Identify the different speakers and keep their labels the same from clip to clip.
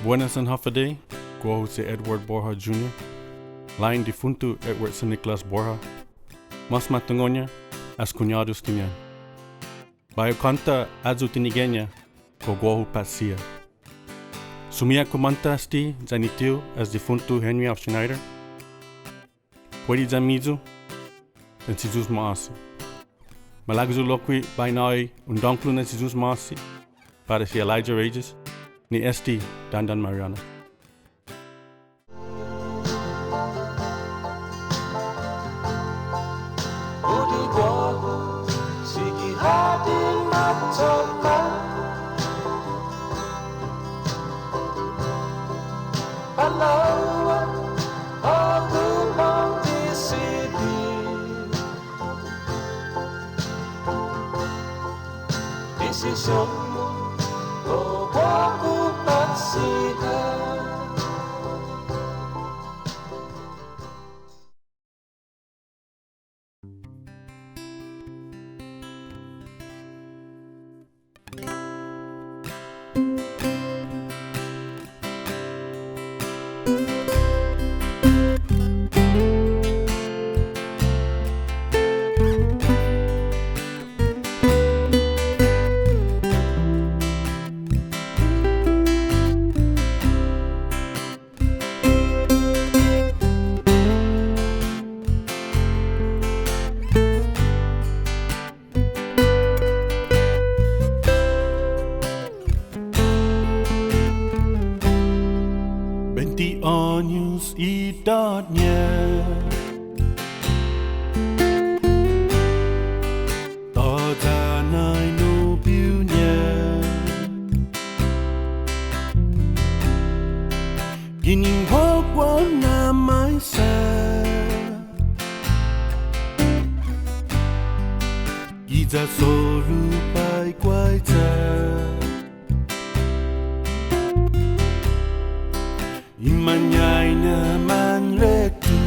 Speaker 1: Buenas and Hafade, Gua Jose Edward Borja Jr., Lain Difunto Edward San Nicolas Borja, Mas Matangonya, as cunhados tinha. Baio canta azu tinigenya, ko Guahu Pasia. Sumia comanta asti zanitiu as Difunto Henry of Schneider. Puedi zamizu, dan sizus maasi. Malagzu loqui bainai undonklu na sizus maasi, para si Elijah Rages, ni esti Dandan Mariana. Años idadnya Tadanai nobilnya Gining hokwa namai sa Giza soru pai kwai ta Imanyay naman retu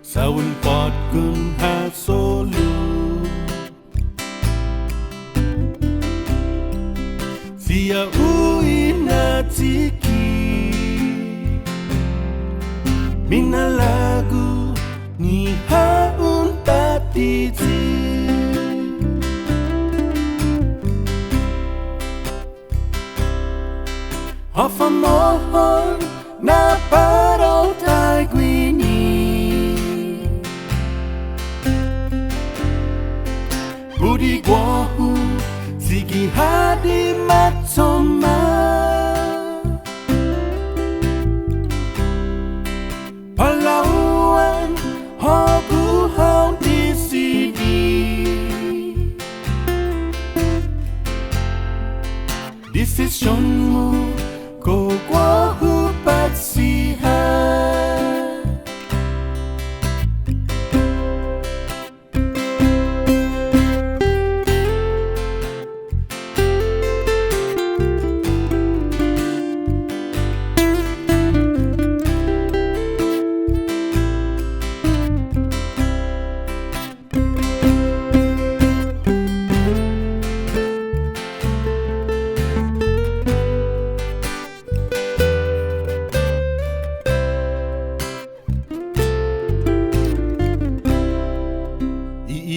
Speaker 1: Sawun pot kun hasolu Sia uinatiki Minalagu ni haun tatiti Hafamohon na parang tay gwini Budi guahu sige hadi matsoma Palawan hogu hong di sini Decisionmu Ko Guahu Patsihan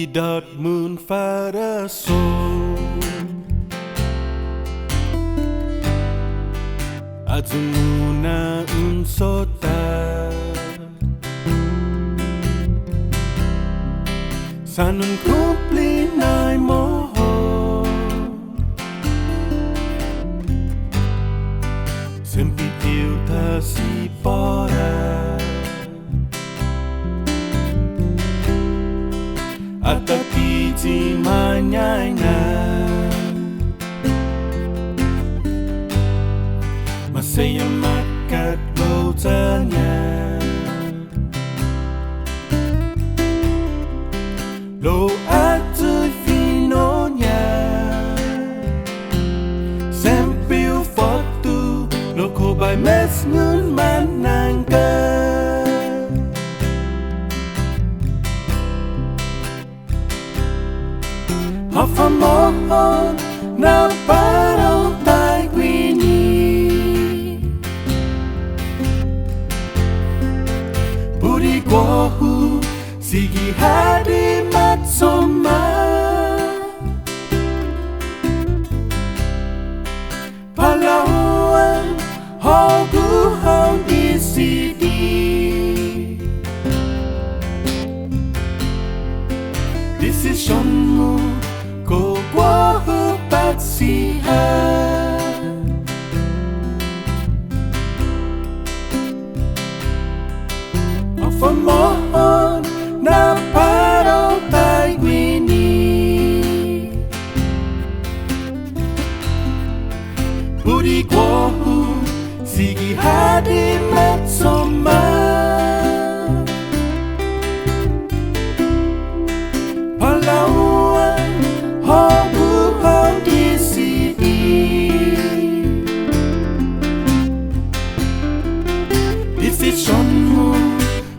Speaker 1: Idat mun faraso Azumuna unsota Sanun kumpli nai moho Sempitiu tasi pora Atapiti manyay na Masaya makatlotannya Lo ato'y finonya Sempil foto Lo ko ba'y mes ngun manangka Hafamohon
Speaker 2: na parang tay gwini Budi gohu sigi hadi matsoma Palawan hogu hong isidi Desisyon mo ko guwahu patsihan Afamohon na parang tay gwini Budi guwahu sigi hadi matsoma Palawan hogu hong isidi Desisyon mo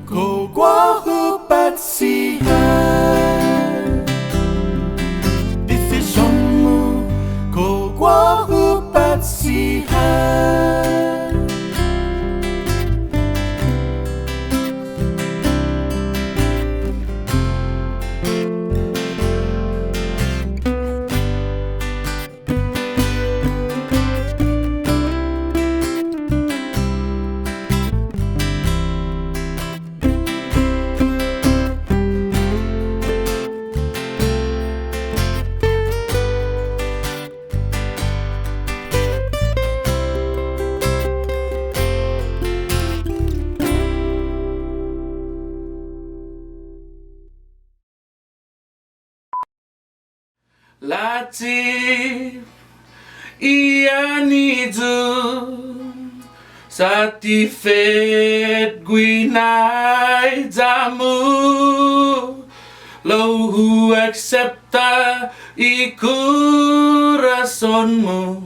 Speaker 2: ko guwahu patsihan Desisyon mo ko guwahu patsihan Latif ianidu satifet gwinai jamu Louhu accepta iku rasonmu